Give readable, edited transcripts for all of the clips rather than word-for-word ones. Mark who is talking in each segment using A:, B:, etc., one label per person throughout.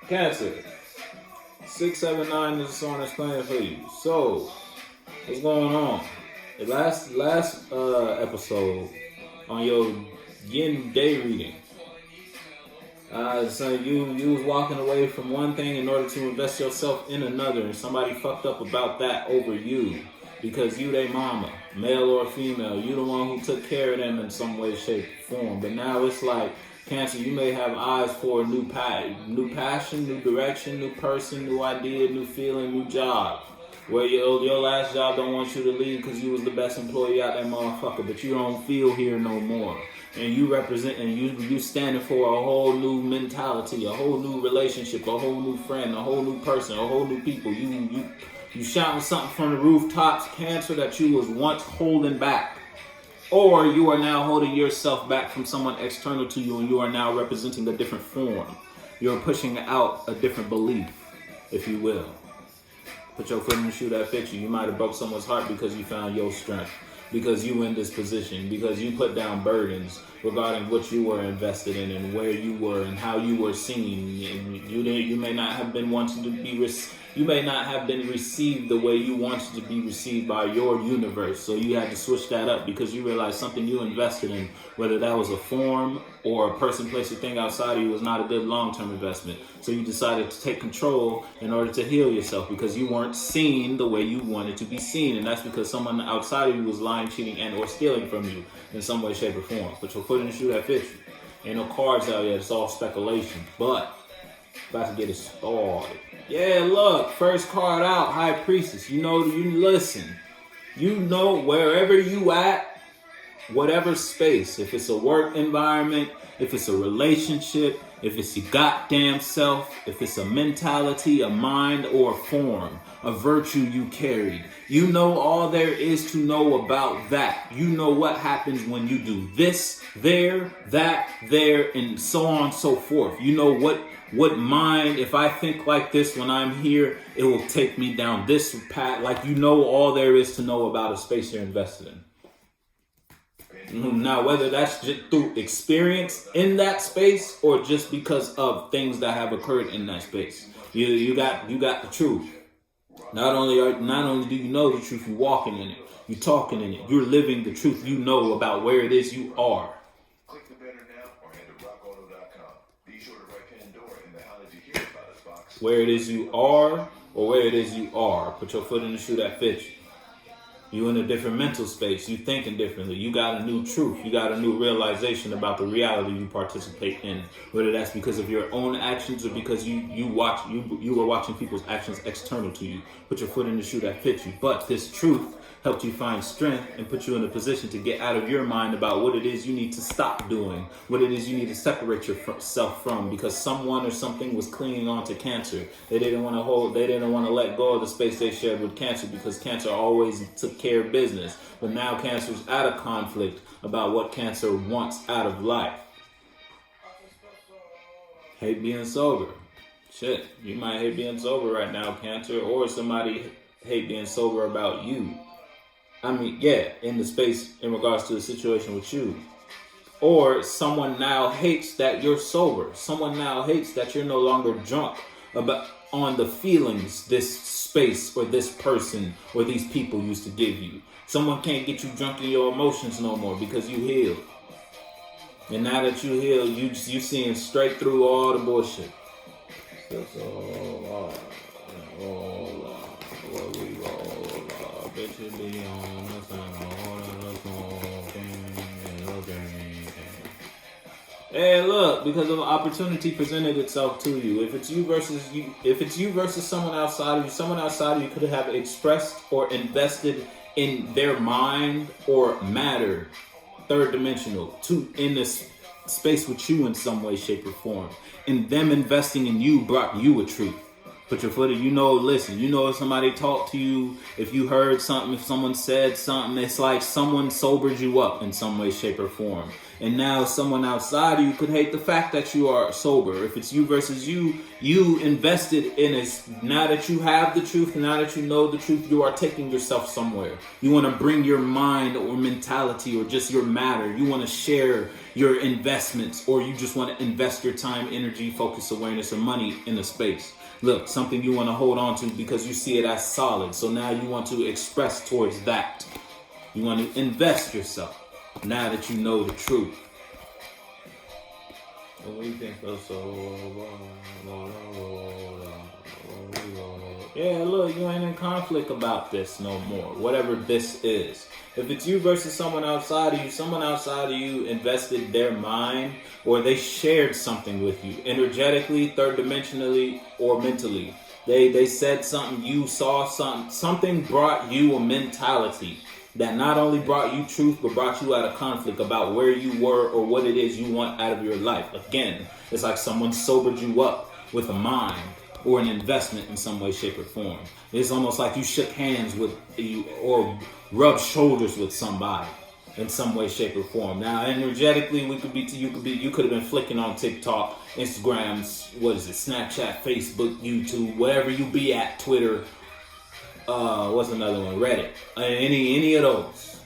A: Cancer. 679 is the song that's playing for you. So, what's going on? The last episode on your yin day reading. So you was walking away from one thing in order to invest yourself in another, and somebody fucked up about that over you because you they mama, male or female. You the one who took care of them in some way, shape, or form. But now it's like, Cancer, you may have eyes for a new passion, new direction, new person, new idea, new feeling, new job. Where your last job don't want you to leave because you was the best employee out there, motherfucker, but you don't feel here no more. And you represent, and you standing for a whole new mentality, a whole new relationship, a whole new friend, a whole new person, a whole new people. You shouting something from the rooftops, Cancer, that you was once holding back. Or you are now holding yourself back from someone external to you, and you are now representing a different form. You're pushing out a different belief, if you will. Put your foot in the shoe that fits you. You might have broke someone's heart because you found your strength, because you in this position, because you put down burdens regarding what you were invested in and where you were and how you were seen. And you may not have been wanting to be you may not have been received the way you wanted to be received by your universe. So you had to switch that up because you realized something you invested in, whether that was a form or a person, place, or thing outside of you, was not a good long-term investment. So you decided to take control in order to heal yourself because you weren't seen the way you wanted to be seen. And that's because someone outside of you was lying, cheating, and or stealing from you in some way, shape, or form. Put your foot in the shoe that fits you. Ain't no cards out yet. It's all speculation. But about to get it started. Yeah, look, first card out, High Priestess. You listen. You know wherever you at, whatever space, if it's a work environment, if it's a relationship, if it's your goddamn self, if it's a mentality, a mind, or a form, a virtue you carried. You know all there is to know about that. You know what happens when you do this, there, that, there, and so on and so forth. You know what mind, if I think like this when I'm here, it will take me down this path. Like, you know all there is to know about a space you're invested in. Now, whether that's just through experience in that space or just because of things that have occurred in that space, you got the truth. Not only do you know the truth, you're walking in it, you're talking in it, you're living the truth. You know about where it is you are.
B: Click the banner now or head to rockauto.com. Be sure to write Pandora in the How Did You Hear About Us box.
A: Where it is you are or where it is you are. Put your foot in the shoe that fits you. You in a different mental space. You thinking differently. You got a new truth. You got a new realization about the reality you participate in. Whether that's because of your own actions or because you were watching people's actions external to you. Put your foot in the shoe that fits you. But this truth helped you find strength and put you in a position to get out of your mind about what it is you need to stop doing, what it is you need to separate yourself from, because someone or something was clinging on to Cancer. They didn't want to let go of the space they shared with Cancer because Cancer always took care of business. But now Cancer's out of conflict about what Cancer wants out of life. Hate being sober. Shit, you might hate being sober right now, Cancer, or somebody hate being sober about you. I mean, yeah, in the space in regards to the situation with you. Or someone now hates that you're sober. Someone now hates that you're no longer drunk on the feelings this space or this person or these people used to give you. Someone can't get you drunk in your emotions no more because you healed. And now that you healed, you seeing straight through all the bullshit. Hey, look, because of opportunity presented itself to you. If it's you versus someone outside of you could have expressed or invested in their mind or matter, third dimensional, in this space with you in some way, shape, or form. And them investing in you brought you a truth. Put your foot in, listen, if somebody talked to you, if you heard something, if someone said something, it's like someone sobered you up in some way, shape, or form. And now someone outside of you could hate the fact that you are sober. If it's you versus you, you invested in it. Now that you have the truth, now that you know the truth, you are taking yourself somewhere. You want to bring your mind or mentality or just your matter. You want to share your investments, or you just want to invest your time, energy, focus, awareness, or money in a space. Look, something you want to hold on to because you see it as solid. So now you want to express towards that. You want to invest yourself now that you know the truth. Yeah, look, you ain't in conflict about this no more, whatever this is. If it's you versus someone outside of you invested their mind, or they shared something with you, energetically, third dimensionally, or mentally. They said something, you saw something brought you a mentality that not only brought you truth, but brought you out of conflict about where you were or what it is you want out of your life. Again, it's like someone sobered you up with a mind or an investment in some way, shape, or form. It's almost like you shook hands with you or rubbed shoulders with somebody in some way, shape, or form. Now, energetically, you could have been flicking on TikTok, Instagrams, Snapchat, Facebook, YouTube, wherever you be at, Twitter. What's another one? Reddit. Any of those.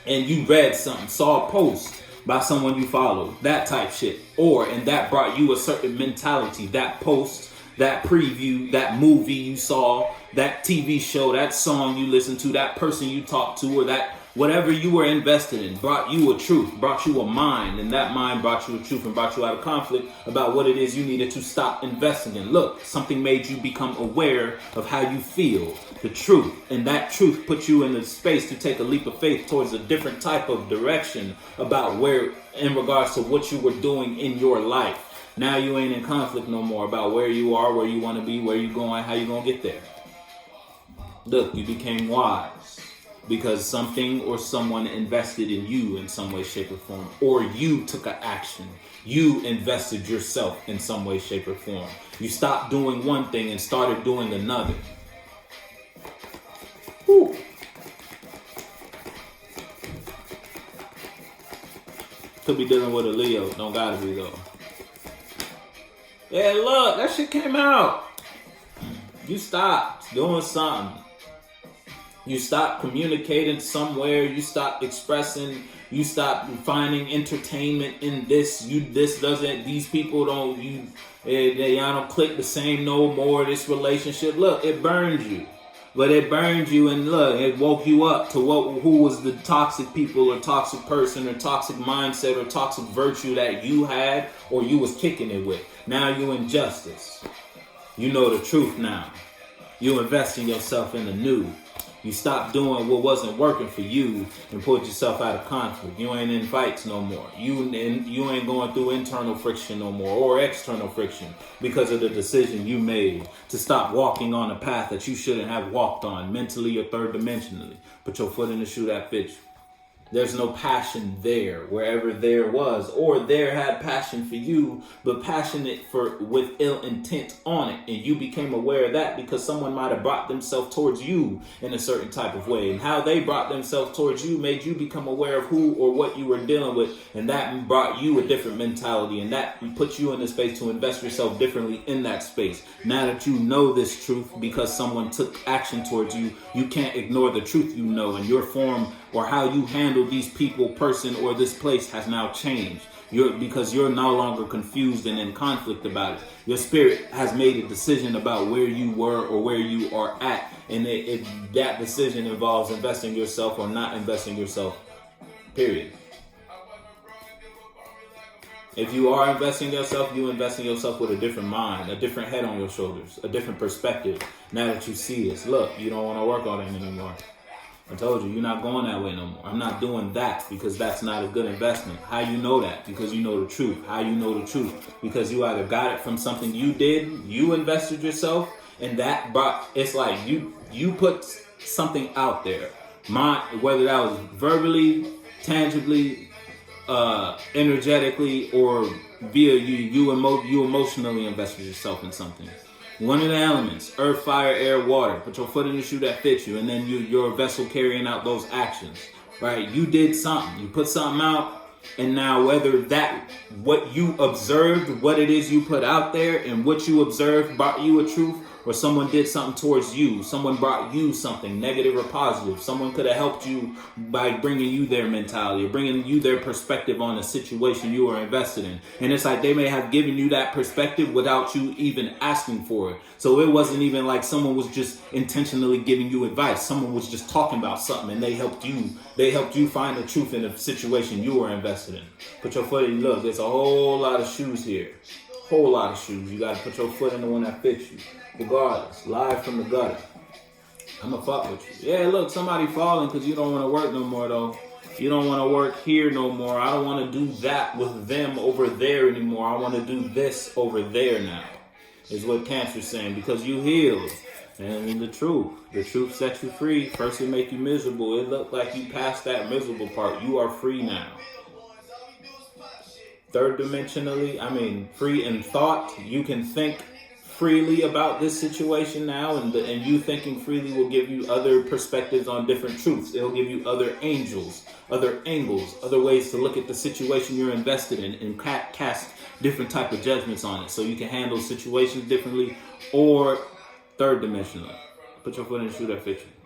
A: And you read something, saw a post by someone you followed, that type shit. And that brought you a certain mentality, that post, that preview, that movie you saw, that TV show, that song you listened to, that person you talked to, or that whatever you were invested in brought you a truth, brought you a mind, and that mind brought you a truth and brought you out of conflict about what it is you needed to stop investing in. Look, something made you become aware of how you feel, the truth, and that truth put you in the space to take a leap of faith towards a different type of direction about where, in regards to what you were doing in your life. Now you ain't in conflict no more about where you are, where you want to be, where you going, how you gonna get there. Look, you became wise because something or someone invested in you in some way, shape, or form, or you took an action. You invested yourself in some way, shape, or form. You stopped doing one thing and started doing another. Whew. Could be dealing with a Leo. Don't gotta be though. Yeah, look, that shit came out. You stopped doing something. You stopped communicating somewhere. You stopped expressing. You stopped finding entertainment in this. These people don't, y'all don't click the same no more. This relationship, look, it burned you. But it burned you, and look, it woke you up to who was the toxic people or toxic person or toxic mindset or toxic virtue that you had or you was kicking it with. Now you in justice. You know the truth now. You invest in yourself in the new. You stop doing what wasn't working for you and put yourself out of conflict. You ain't in fights no more. You ain't going through internal friction no more or external friction because of the decision you made to stop walking on a path that you shouldn't have walked on mentally or third dimensionally. Put your foot in the shoe that fits you. There's no passion there, wherever there was, or there had passion for you, but passionate with ill intent on it. And you became aware of that because someone might have brought themselves towards you in a certain type of way. And how they brought themselves towards you made you become aware of who or what you were dealing with. And that brought you a different mentality. And that put you in the space to invest yourself differently in that space. Now that you know this truth because someone took action towards you, you can't ignore the truth you know, and your form or how you handle these people, person, or this place has now changed. Because you're no longer confused and in conflict about it. Your spirit has made a decision about where you were or where you are at. And that decision involves investing yourself or not investing yourself. Period. If you are investing yourself, you invest in yourself with a different mind, a different head on your shoulders, a different perspective. Now that you see this, look, you don't want to work on it anymore. I told you, you're not going that way no more. I'm not doing that because that's not a good investment. How you know that? Because you know the truth. How you know the truth? Because you either got it from something you did, you invested yourself, and that brought, it's like you put something out there. Whether that was verbally, tangibly, energetically, or via you emotionally invested yourself in something. One of the elements, earth, fire, air, water. Put your foot in the shoe that fits you, and then you're a vessel carrying out those actions, right? You did something. You put something out, And now whether that, what you observed, what it is you put out there and what you observed brought you a truth, or someone did something towards you, someone brought you something negative or positive, someone could have helped you by bringing you their mentality, or bringing you their perspective on a situation you are invested in. And it's like they may have given you that perspective without you even asking for it. So it wasn't even like someone was just intentionally giving you advice. Someone was just talking about something and they helped you find the truth in the situation you were invested in. Put your foot in. Look, there's a whole lot of shoes here. Whole lot of shoes. You got to put your foot in the one that fits you. Regardless, live from the gutter. I'm going to fuck with you. Yeah, look, somebody falling because you don't want to work no more, though. You don't want to work here no more. I don't want to do that with them over there anymore. I want to do this over there now, is what Cancer's saying, because you healed. And the truth sets you free. First it make you miserable. It looked like you passed that miserable part. You are free now. Third dimensionally, free in thought. You can think freely about this situation now, and you thinking freely will give you other perspectives on different truths. It'll give you other angels, other angles, other ways to look at the situation you're invested in and cast different type of judgments on it, so you can handle situations differently. Or third dimensionally, put your foot in the shoe that fits you.